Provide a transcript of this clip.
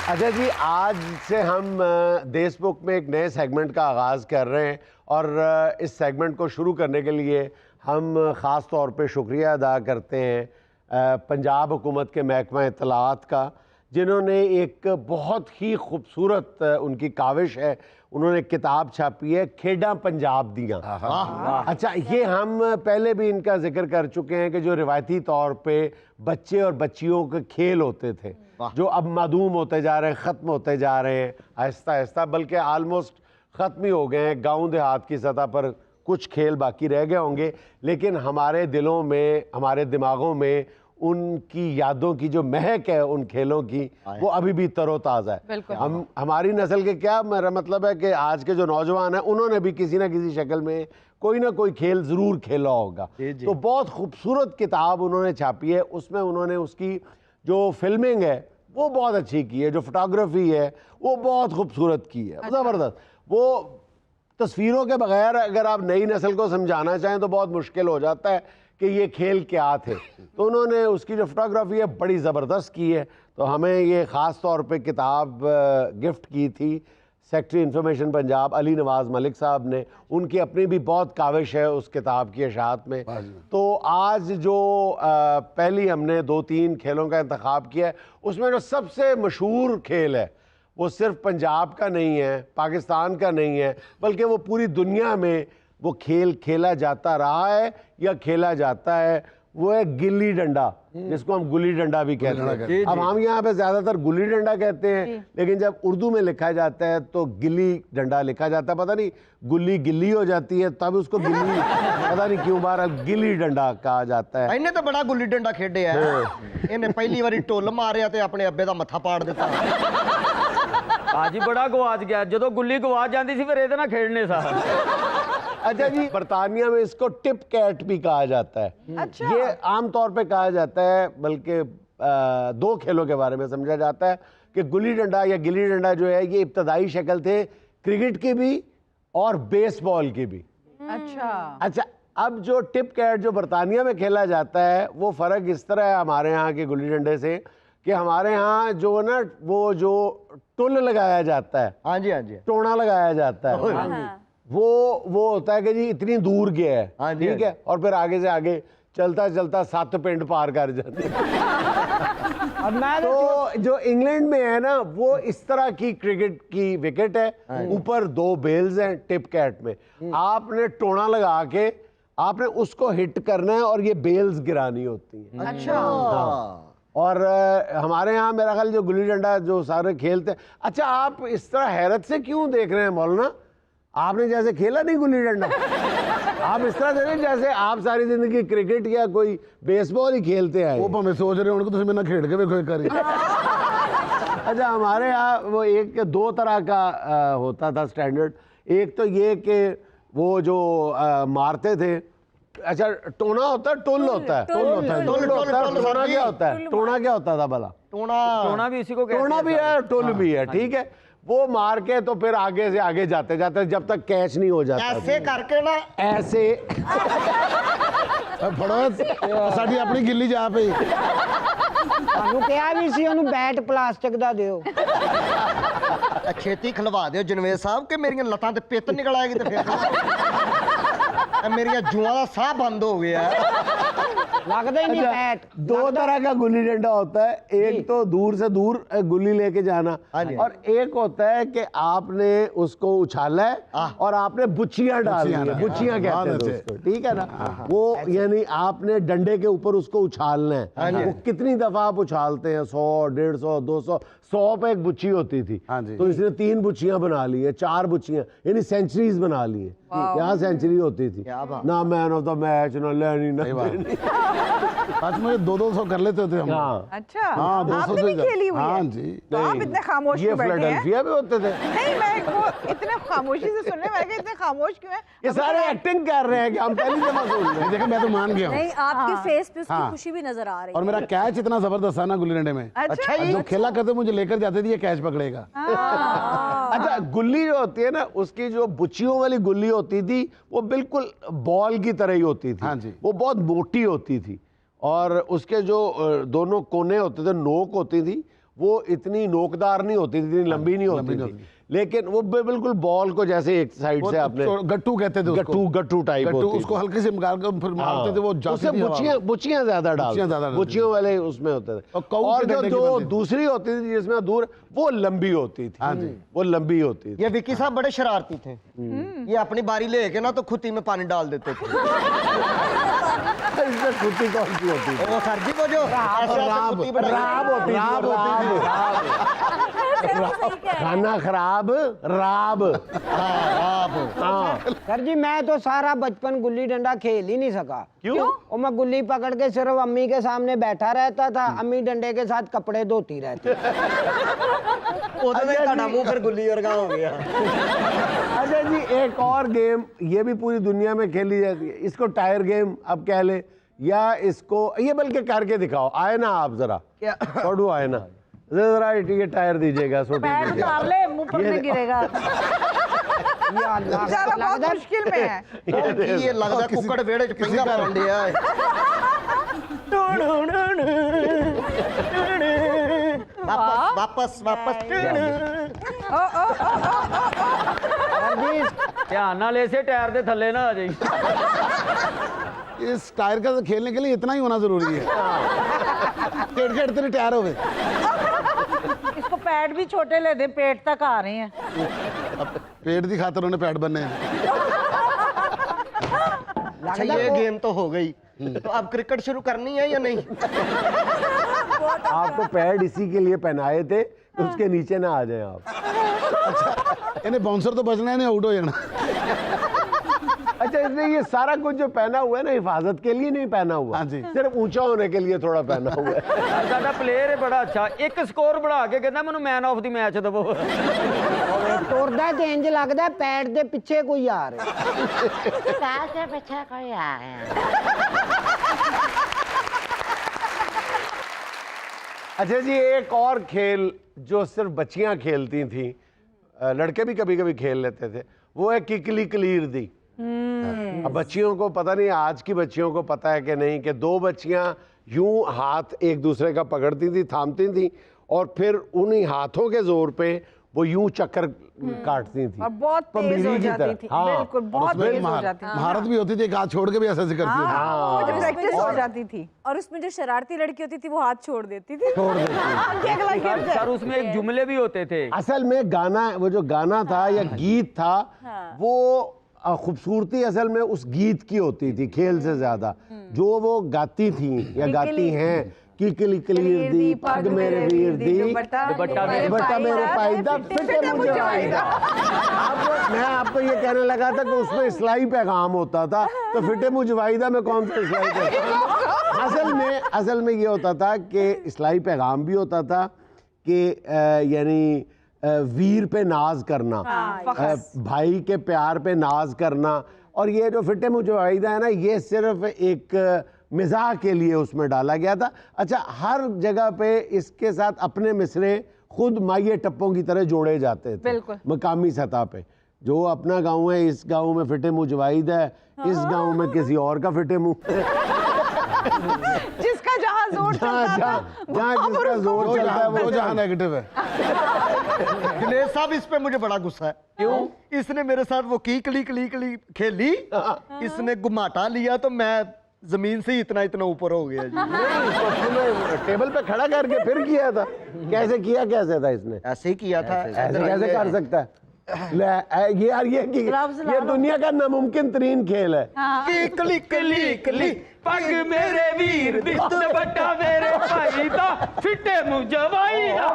اچھا جی، آج سے ہم دیس بک میں ایک نئے سیگمنٹ کا آغاز کر رہے ہیں، اور اس سیگمنٹ کو شروع کرنے کے لیے ہم خاص طور پہ شکریہ ادا کرتے ہیں پنجاب حکومت کے محکمہ اطلاعات کا، جنہوں نے ایک بہت ہی خوبصورت ان کی کاوش ہے، انہوں نے کتاب چھاپی ہے کھیڈاں پنجاب دیاں۔ اچھا، یہ ہم پہلے بھی ان کا ذکر کر چکے ہیں کہ جو روایتی طور پہ بچے اور بچیوں کے کھیل ہوتے تھے، جو اب معدوم ہوتے جا رہے ہیں، ختم ہوتے جا رہے ہیں آہستہ آہستہ، بلکہ آلموسٹ ختم ہی ہو گئے ہیں۔ گاؤں دیہات کی سطح پر کچھ کھیل باقی رہ گئے ہوں گے، لیکن ہمارے دلوں میں، ہمارے دماغوں میں ان کی یادوں کی جو مہک ہے ان کھیلوں کی، وہ ابھی بھی تر و تازہ ہے۔ ہماری نسل کے کیا میرا مطلب ہے کہ آج کے جو نوجوان ہیں انہوں نے بھی کسی نہ کسی شکل میں کوئی نہ کوئی کھیل ضرور کھیلا ہوگا۔ تو بہت خوبصورت کتاب انہوں نے چھاپی ہے، اس میں انہوں نے اس کی جو فلمنگ ہے وہ بہت اچھی کی ہے، جو فوٹوگرافی ہے وہ بہت خوبصورت کی ہے، زبردست۔ وہ تصویروں کے بغیر اگر آپ نئی نسل کو سمجھانا چاہیں تو بہت مشکل ہو جاتا ہے کہ یہ کھیل کیا تھے، تو انہوں نے اس کی جو فوٹوگرافی ہے بڑی زبردست کی ہے۔ تو ہمیں یہ خاص طور پہ کتاب گفٹ کی تھی سیکٹری انفارمیشن پنجاب علی نواز ملک صاحب نے، ان کی اپنی بھی بہت کاوش ہے اس کتاب کی اشاعت میں۔ تو آج جو پہلی ہم نے 2-3 کھیلوں کا انتخاب کیا ہے، اس میں جو سب سے مشہور کھیل ہے وہ صرف پنجاب کا نہیں ہے، پاکستان کا نہیں ہے، بلکہ وہ پوری دنیا میں وہ کھیل کھیلا جاتا رہا ہے یا کھیلا جاتا ہے، وہ ہے گلی ڈنڈا، جس کو ہم گلی ڈنڈا بھی کہتے ہیں۔ اب ہم یہاں پہ زیادہ تر گلی ڈنڈا کہتے ہیں، لیکن جب اردو میں لکھا جاتا ہے تو گلی ڈنڈا لکھا جاتا ہے۔ پتہ نہیں گلی گلی ہو جاتی ہے تب اس کو گلی، پتہ نہیں کیوں، بہرحال گلی ڈنڈا کہا جاتا ہے۔ انہیں تو بڑا گلی ڈنڈا کھیڈے ہے، انہیں پہلی باری ٹول ماریا تے اپنے ابے دا متھا پاڑ دیتا۔ آجی بڑا گواچ گیا، جدو گلی گواچ جاندی سی پھر یہ نہ کھیڑنے سا۔ اچھا جی، برطانیہ میں اس کو ٹپ کیٹ بھی کہا جاتا ہے۔ یہ عام طور پہ کہا جاتا ہے، بلکہ 2 کھیلوں کے بارے میں سمجھا جاتا ہے کہ گلی ڈنڈا یا گلی ڈنڈا جو ہے یہ ابتدائی شکل تھے کرکٹ کی بھی اور بیس بال کی بھی۔ اچھا، اب جو ٹپ کیٹ جو برطانیہ میں کھیلا جاتا ہے وہ فرق اس طرح ہے ہمارے ہاں کے گلی ڈنڈے سے کہ ہمارے ہاں جو نا وہ جو ٹل لگایا جاتا ہے، ہاں جی ہاں جی، ٹونا لگایا جاتا ہے، وہ ہوتا ہے کہ جی اتنی دور گیا ہے، ٹھیک ہے، اور پھر آگے سے آگے چلتا چلتا 7 پنڈ پار کر جاتے ہیں۔ تو جو انگلینڈ میں ہے نا وہ اس طرح کی کرکٹ کی وکٹ ہے، اوپر 2 بیلز ہیں ٹپ کیٹ میں، آپ نے ٹونا لگا کے آپ نے اس کو ہٹ کرنا ہے اور یہ بیلز گرانی ہوتی ہیں۔ اچھا، اور ہمارے ہاں میرا خیال جو گلی ڈنڈا جو سارے کھیلتے ہیں۔ اچھا، آپ اس طرح حیرت سے کیوں دیکھ رہے ہیں مولانا؟ آپ نے جیسے کھیلا نہیں گلی ڈنڈا، آپ اس طرح دیکھیں جیسے آپ ساری زندگی کرکٹ یا کوئی بیس بال ہی کھیلتے آئے۔ وہ میں سوچ رہے ہوں کہ تم نہ کھیل کے بھی کری۔ اچھا، ہمارے ہاں وہ 2 طرح کا ہوتا تھا سٹینڈرڈ، ایک تو یہ کہ وہ جو مارتے تھے، اچھا ٹونا ہوتا ہے، ٹول ہوتا ہے، ٹونا کیا ہوتا ہے، ٹونا کیا ہوتا تھا بھلا؟ ٹونا بھی اسی کو کہتے ہیں، ٹونا بھی ہے، ٹول بھی ہے، ٹھیک ہے۔ وہ مار کے تو پھر آگے سے آگے جاتے جاتے جب تک کیچ نہیں ہو جاتا، ایسے کر کے نا، ایسے پڑو ساڈی اپنی گلی جا پئی، ਤੁਹਾਨੂੰ ਕਿਹਾ ਵੀ ਸੀ ਉਹਨੂੰ ਬੈਟ ਪਲਾਸਟਿਕ ਦਾ ਦਿਓ। ਛੇਤੀ ਖਲਵਾ ਦਿਓ ਜਨਵੇਦ ਸਾਹਿਬ ਕਿ ਮੇਰੀਆਂ ਲੱਤਾਂ ਤੇ ਪਿੱਤ ਨਿਕਲ ਆਏਗੀ ਤੇ ਫਿਰ ਮੇਰੀਆਂ ਜੂਆਂ ਦਾ ਸਾਹ ਬੰਦ ਹੋ ਗਿਆ। ਲੱਗਦਾ ਹੀ ਨਹੀਂ ਬੈਟ। 2 طرح کا گلی ڈنڈا ہوتا ہے، ایک تو دور سے دور گلی لے کے جانا، اور ایک ہوتا ہے کہ آپ نے اس کو اچھالا ہے اور آپ نے بچیاں ڈالی ہیں، بچیاں کہتے ہیں اس کو، ٹھیک ہے نا، وہ یعنی آپ نے ڈنڈے کے اوپر اس کو اچھالنا ہے۔ وہ کتنی دفعہ آپ اچھالتے ہیں، 100 150 200 100 پہ ایک بچی ہوتی تھی، تو اس نے 3 بچیاں بنا لی ہیں، 4 بچیاں، یعنی سینچریز بنا لی ہیں۔ کیا سینچری ہوتی تھی، نہ مین آف دا میچ، نہ لینی، نہ آج مجھے 200 کر لیتے ہوتے ہم۔ اچھا، ہاں، 200 آپ نے بھی کھیلی ہوئی ہے؟ ہاں جی۔ تو آپ اتنے خاموش یہ کیوں بیٹھے ہیں؟ فلیڈلفیا بھی ہوتے تھے۔ نہیں، میں وہ اتنے خاموشی سے سننے میں اتنے خاموش کیوں ہیں؟ یہ سارے ایکٹنگ کر رہے ہیں کہ ہم پہلی دفعہ سن رہے ہیں۔ دیکھیں میں تو مان گیا ہوں، نہیں، آپ کے فیس پہ اس کی خوشی بھی نظر آ رہی اور میرا کیچ اتنا زبردست ہے نا گلی ڈنڈے میں، اچھا جو کھیلا کرتے مجھے لے کر جاتے تھے یہ کیچ پکڑے گا۔ اچھا، گلی جو ہوتی ہے نا اس کی جو بچیوں والی گلی ہوتی تھی وہ بالکل بال کی طرح ہی ہوتی تھی، وہ بہت موٹی ہوتی تھی، اور اس کے جو دونوں کونے ہوتے تھے، نوک ہوتی تھی، وہ اتنی نوکدار نہیں ہوتی تھی, اتنی لمبی نہیں ہوتی تھی, لیکن وہ بالکل بال کو جیسے ایک سائڈ سے آپ نے گٹو کہتے تھے, گٹو ٹائپ ہوتی اس کو ہلکے سے نکال کر پھر مارتے تھے, وہ جاتی تھی, بچیاں زیادہ ڈالتے, بچیوں والے اس میں ہوتے تھے. اور جو دوسری ہوتی تھی جس میں دور, وہ لمبی ہوتی تھی, وہ لمبی ہوتی تھی. یہ وکی صاحب بڑے شرارتی تھے, یہ اپنی باری لے کے نا تو کھتی میں پانی ڈال دیتے تھے. اس میں کھتی کون سی ہوتی تھی؟ وہ سر جی وہ جو راب ہوتی تھی, کھانا خراب, راب. سر جی میں تو سارا بچپن گلی ڈنڈا کھیل ہی نہیں سکا. کیوں؟ اور میں گلی پکڑ کے صرف امی کے سامنے بیٹھا رہتا تھا, امی ڈنڈے کے ساتھ کپڑے دھوتی رہتی. منہ پھر گلی ورگا ہو گیا. اچھا جی ایک اور گیم یہ بھی پوری دنیا میں کھیلی جاتی ہے, اس کو ٹائر گیم اب کہہ لیں, یا اس کو یہ بلکہ کر کے دکھاؤ, آئے نا آپ ذرا چھوڑو, آئے نا ذرا یہ ٹائر دیجیے گا, سوٹی پیر اتار لے, منہ پر نہیں گرے گا. بیچارہ بہت مشکل میں ہے. یہ لگتا ہے ککڑ ویڑے چ پنگا پڑن دیا ہے. واپس دھیان نال اسے ٹائر دے تھلے نہ آ جائی. اس ٹائر کا کھیلنے کے لیے اتنا ہی ہونا ضروری ہے, کھیڑ کھیڑتے نہیں ٹائر ہوئے. اس کو پیڈ بھی چھوٹے لے دیں, پیٹ تک آ رہے ہیں. پیٹ دی خاطر انہیں پیٹ بننے ہیں. اچھا یہ گیم تو ہو گئی, تو اب کرکٹ شروع کرنی ہے یا نہیں؟ آپ کو پیڈ اسی کے لیے پہنائے تھے کہ اس کے نیچے نہ آ جائیں آپ. انہیں باؤنسر تو بچنا ہے, انہیں آؤٹ ہو جانا. اچھا اس نے یہ سارا کچھ جو پہنا ہوا ہے نا, حفاظت کے لیے نہیں پہنا ہوا, صرف اونچا ہونے کے لیے تھوڑا پہنا ہوا ہے. ساڈا پلیئر ہے بڑا اچھا, ایک سکور بڑھا کے کہندا مینوں مین آف دی میچ دو. ٹردا تے انج لگدا ہے پیٹ دے پیچھے کوئی آ رہا ہے. پیٹ دے پیچھے کوئی آ رہا ہے. اچھا جی ایک اور کھیل جو صرف بچیاں کھیلتی تھیں, لڑکے بھی کبھی کبھی کھیل لیتے تھے, وہ ہے ککلی کلیر دی. اب بچیوں کو پتہ نہیں, آج کی بچیوں کو پتہ ہے کہ نہیں, کہ دو بچیاں یوں ہاتھ ایک دوسرے کا پکڑتی تھی, تھامتی تھیں, اور پھر انہی ہاتھوں کے زور پہ وہ یوں چکر کاٹتی تھیں. اور بہت تیز ہو جاتی تھی, بالکل بہت تیز ہو جاتی تھی. مہارت بھی ہوتی تھی, ایک ہاتھ چھوڑ کے بھی ایسے ایسے کرتی تھی, پریکٹس ہو جاتی تھی. اور اس میں جو شرارتی لڑکی ہوتی تھی وہ ہاتھ چھوڑ دیتی تھی. سر اس میں ایک جملے بھی ہوتے تھے. اصل میں گانا, وہ جو گانا تھا یا گیت تھا, وہ خوبصورتی اصل میں اس گیت کی ہوتی تھی کھیل سے زیادہ. جو وہ گاتی تھیں یا گاتی ہیں, ککلی کلیر دی پگ میرے ویر دی, بٹا میرے پائیدہ, فٹے مجھے وائدہ. میں آپ کو یہ کہنے لگا تھا کہ اس میں اصلاحی پیغام ہوتا تھا, تو فٹے مجھے وائدہ میں کون سا اصلاحی پیغام؟ اصل میں یہ ہوتا تھا کہ اصلاحی پیغام بھی ہوتا تھا کہ یعنی ویر پہ ناز کرنا, بھائی کے پیار پہ ناز کرنا. اور یہ جو فٹے مجھے وائدہ ہے نا, یہ صرف ایک مزاح کے لیے اس میں ڈالا گیا تھا. اچھا ہر جگہ پہ اس کے ساتھ اپنے مصرے خود مائیے ٹپوں کی طرح جوڑے جاتے تھے مقامی سطح پہ. جو اپنا گاؤں ہے, اس گاؤں میں فٹے مجھ وائد ہے, اس گاؤں میں کسی اور کا فٹے منہ, جس کا جہاں زور چلتا ہے, جہاں جس کا زور چلتا ہے وہ جہاں نیگیٹو ہے. گنیش صاحب اس پہ مجھے بڑا غصہ ہے. کیوں؟ اس نے میرے ساتھ وہ کلی کھیلی, اس نے گماٹا لیا, تو میں زمین سے ہی اتنا اوپر ہو گیا. ٹیبل پہ کھڑا کر کے پھر کیا تھا. کیسے کیا, کیسے تھا اس نے, ایسے ہی کیا تھا. ایسے کیسے کر سکتا ہے یہ دنیا کا ناممکن ترین کھیل ہے. کلی کلی کلی پگ میرے ویر دی, بٹا میرے بھائی دا, فٹے مجھ وائدہ.